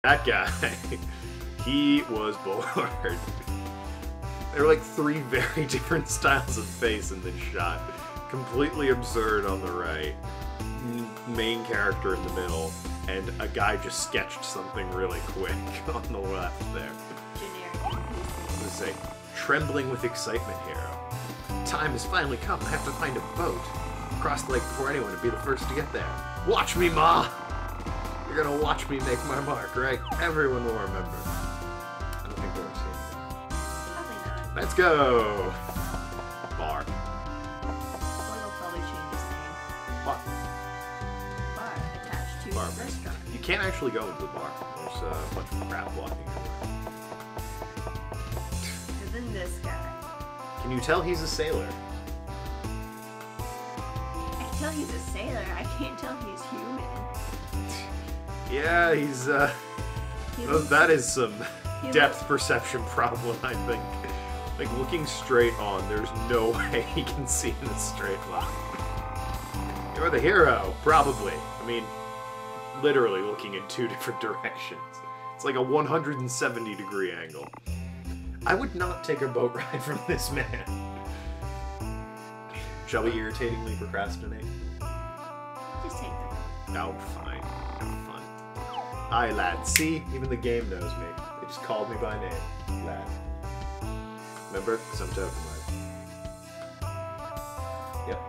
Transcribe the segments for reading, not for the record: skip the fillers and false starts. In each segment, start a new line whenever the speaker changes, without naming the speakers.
That guy, he was bored. There were like 3 very different styles of face in this shot. Completely absurd on the right, main character in the middle, and a guy just sketched something really quick on the left there.
Generic.
Let's say, trembling with excitement, hero. Time has finally come. I have to find a boat. Cross the lake before anyone to be the first to get there. Watch me, Ma! You're gonna watch me make my mark, right? Everyone will remember. I don't think we're seeing it.
Probably not.
Let's go! Bar.
Or they'll probably change his name.
Bar.
Bar attached to
Bar.
the restaurant.
You can't actually go into the bar. There's a bunch of crap blocking your way.
And then this guy.
Can you tell he's a sailor?
I can tell he's a sailor. I can't tell he's human.
Yeah, he's, that is some depth perception problem, I think. Like, looking straight on, there's no way he can see in a straight line. You're the hero, probably. I mean, literally looking in 2 different directions. It's like a 170-degree angle. I would not take a boat ride from this man. Shall we irritatingly procrastinate?
Just take the boat.
Oh, fine. Have fun. Aye, lad. See? Even the game knows me. They just called me by name. Lad. Remember? Because I'm Tokenlad. Yep.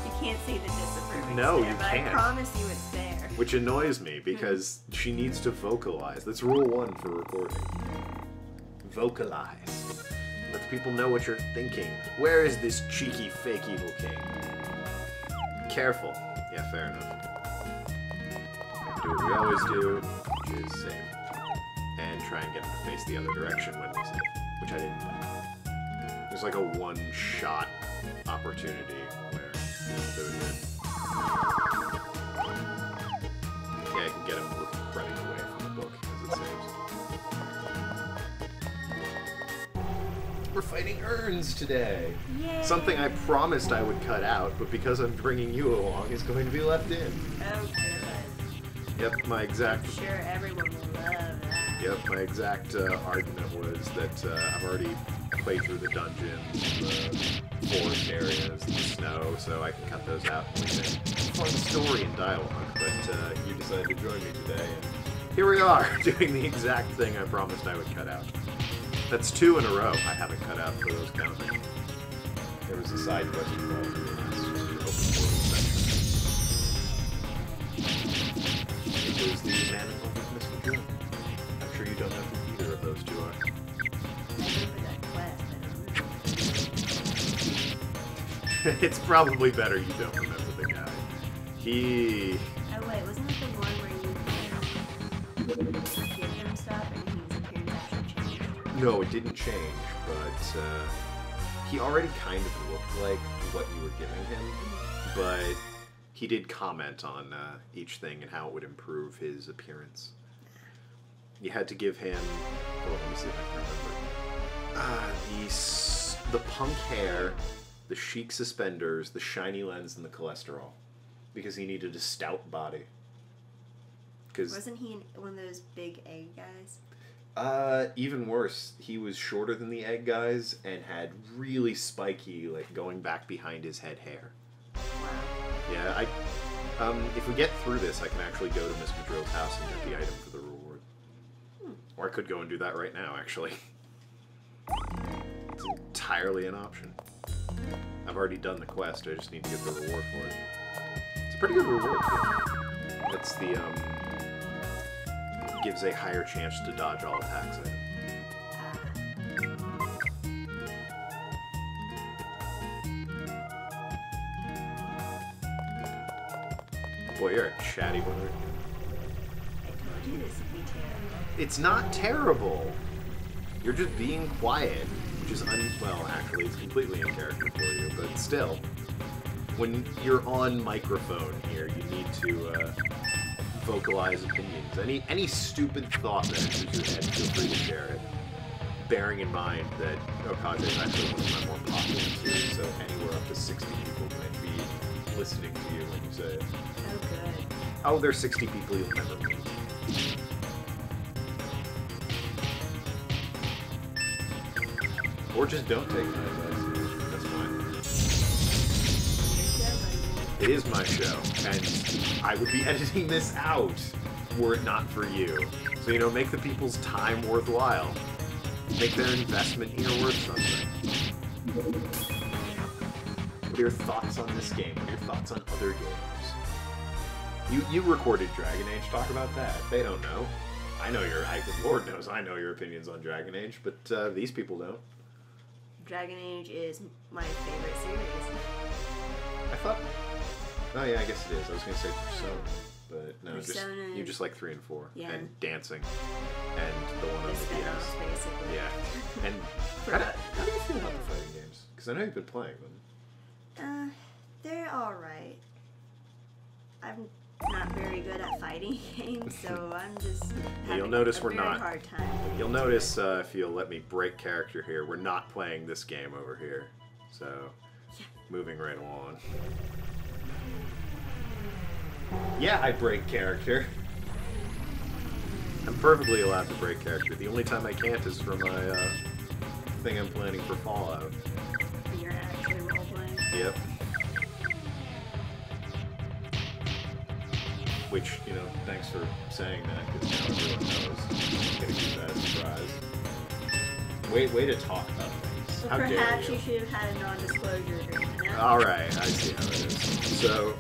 You can't see the disapproving
No,
stare,
you
but
can't.
I promise you it's there.
Which annoys me, because she needs to vocalize. That's rule 1 for recording. Vocalize. Let the people know what you're thinking. Where is this cheeky, fake evil king? Careful. Yeah, fair enough. Do what we always do, which is save. And try and get him to face the other direction when we save. Which I didn't do. There's like a one-shot opportunity where do it here. Yeah, I can get him running away from the book as it saves. We're fighting urns today!
Yay.
Something I promised I would cut out, but because I'm bringing you along, is going to be left in.
Oh, good.
Yep, my exact...
I'm sure everyone will love that.
Yep, my exact argument was that I've already played through the dungeons, the forest areas, the snow, so I can cut those out. Fun story and dialogue, but you decided to join me today, and here we are, doing the exact thing I promised I would cut out. That's 2 in a row I haven't cut out for those counting. There was a side quest involved in this open world section. It was the man involved with Mr. June. I'm sure you don't know who either of those 2 are.
I remember that quest, but
It's probably better you don't remember the guy. He...
oh wait, wasn't that the one where you give him stuff and his appearance actually changed?
No, it didn't change, but he already kind of looked like what you were giving him, but he did comment on each thing and how it would improve his appearance. You had to give him... oh, let me see if I can remember. The punk hair, the chic suspenders, the shiny lens, and the cholesterol. Because he needed a stout body.
Wasn't he one of those big egg guys?
Even worse, he was shorter than the egg guys and had really spiky, like, going back behind his head hair.
Wow.
Yeah, if we get through this, I can actually go to Miss Madrill's house and get the item for the reward. Or I could go and do that right now, actually. It's entirely an option. I've already done the quest, I just need to get the reward for it. It's a pretty good reward, too. It's the, gives a higher chance to dodge all attacks in it. Boy, you're a chatty one.
I told you this would be terrible.
It's not terrible. You're just being quiet, which is well, actually, it's completely in character for you, but still. When you're on microphone here, you need to vocalize opinions. Any stupid thought that enters your head, feel free to share it. Bearing in mind that Okage is actually one of my more popular series, so anywhere up to 60 people might be listening to you when you say it.
Oh, good.
Oh, there's 60 people you'll never meet. Or just don't take my advice. That's fine. It is my show, and I would be editing this out were it not for you. So, you know, make the people's time worthwhile. Make their investment here worth something. What are your thoughts on this game? What are your thoughts on other games? You recorded Dragon Age. Talk about that. They don't know. I know your... Lord knows I know your opinions on Dragon Age, but these people don't.
Dragon Age is my favorite series.
I thought... Oh yeah, I guess it is. I was going to say Persona, but no,
Persona
you just like 3 and 4.
Yeah.
And dancing. And the one on the DS.
Basically.
Yeah. And how do you feel about the fighting games? Because I know you've been playing them.
They're alright. I'm not very good at fighting games, so I'm just
You'll notice
a
we're
very
not.
hard time.
You'll notice if you'll let me break character here, we're not playing this game over here. So, moving right along. Yeah, I break character. I'm perfectly allowed to break character. The only time I can't is for my thing I'm planning for Fallout.
You're actually role-playing?
Yep. Which, you know, thanks for saying that, because now everyone knows. I'm gonna keep that a surprise. Way to talk about things. How
Perhaps
dare
you should have had a non-disclosure agreement.
Alright, I see how it is. So,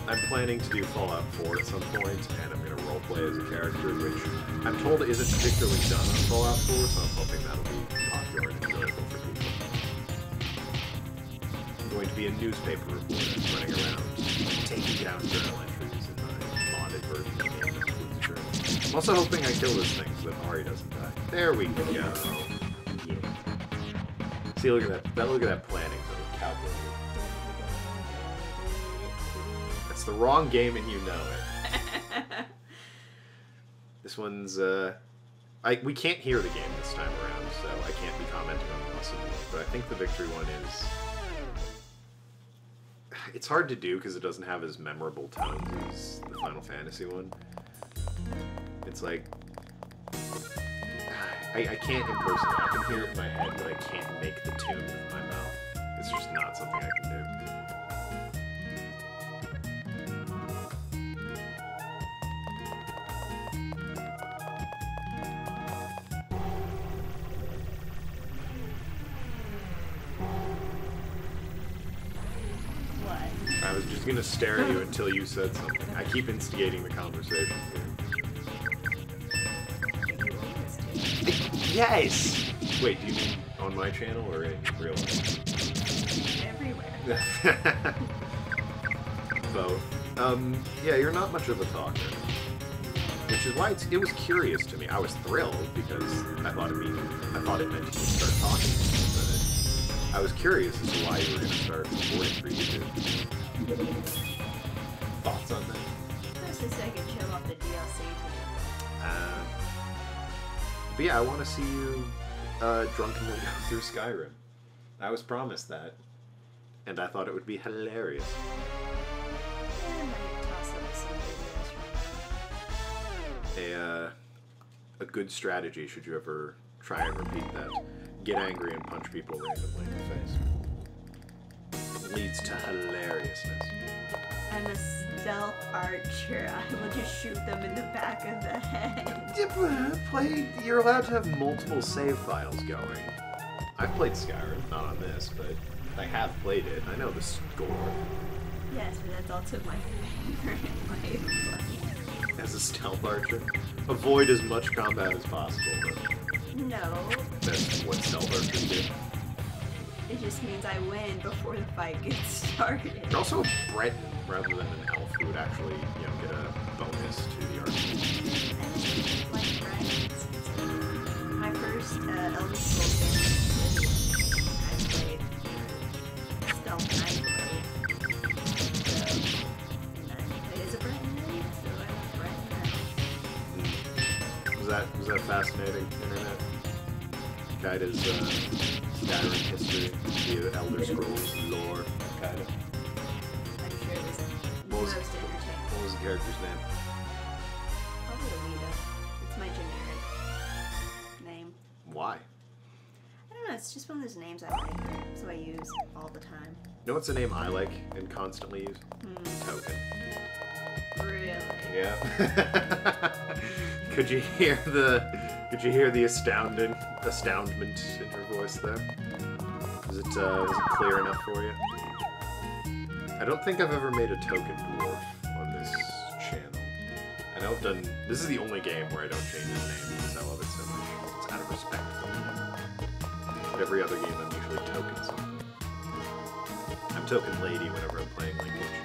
I'm planning to do Fallout 4 at some point, and I'm going to roleplay as a character, which I'm told isn't particularly done on Fallout 4, so I'm hoping that'll be popular and enjoyable for people. I'm going to be a newspaper reporter running around, taking down journal entries in my modded version of the game that includes journals. I'm also hoping I kill this thing so that Ari doesn't die. There we go. Yeah. See, look at that. Look at that planning, though. Calculating. It's the wrong game and you know it. This one's, we can't hear the game this time around, so I can't be commenting on the awesome, but I think the victory one is... It's hard to do because it doesn't have as memorable tones as the Final Fantasy one. It's like... I can't impersonate. I can hear it in my head, but I can't make the tune with my mouth. It's just not something I can do. I was just gonna stare at you until you said something. I keep instigating the conversation here. Yes! Wait, do you mean on my channel or in real life?
Everywhere.
Both. Yeah, you're not much of a talker. Which is why it was curious to me. I was thrilled because I thought it meant you could start talking. But I was curious as to why you were going to start recording for YouTube. Thoughts on that?
Just so I can show off the DLC to
but yeah, I want to see you drunkenly go through Skyrim. I was promised that. And I thought it would be hilarious.
you. And I might toss up some videos from
A good strategy, should you ever try and repeat that, get angry and punch people randomly in the face. It leads to hilariousness.
that. I'm a stealth archer. I will just shoot them in the back of the head.
You're allowed to have multiple save files going. I've played Skyrim, not on this, but I have played it. I know the score.
Yes, but that's also my favorite way of playing.
As a stealth archer, avoid as much combat as possible.
No.
That's what stealth archers do.
It just means I win before the fight gets started.
You're also a Breton rather than an elf who would actually, you know, get a bonus to the archer.
I just like friends. My first Elder Scrolls game, I played stealth and I played. And I played as a Breton knight, so I'm a Breton knight.
Was that fascinating, Internet? Kaida's Skyrim history, the Elder Scrolls lore, Kaida.
I'm sure it was
What was-
most entertaining.
What was the character's name?
Probably Alita. It's my generic name.
Why?
I don't it's just one of those names I like, so I use all the time.
You know what's a name I like and constantly use? Token.
Really?
Yeah. Could you hear the astoundment in her voice there? Was it clear enough for you? I don't think I've ever made a token dwarf on this channel. I know I've done... This is the only game where I don't change his name because I love it so much. It's out of respect for him. But every other game I'm usually token something. I'm token lady whenever I'm playing Linkage.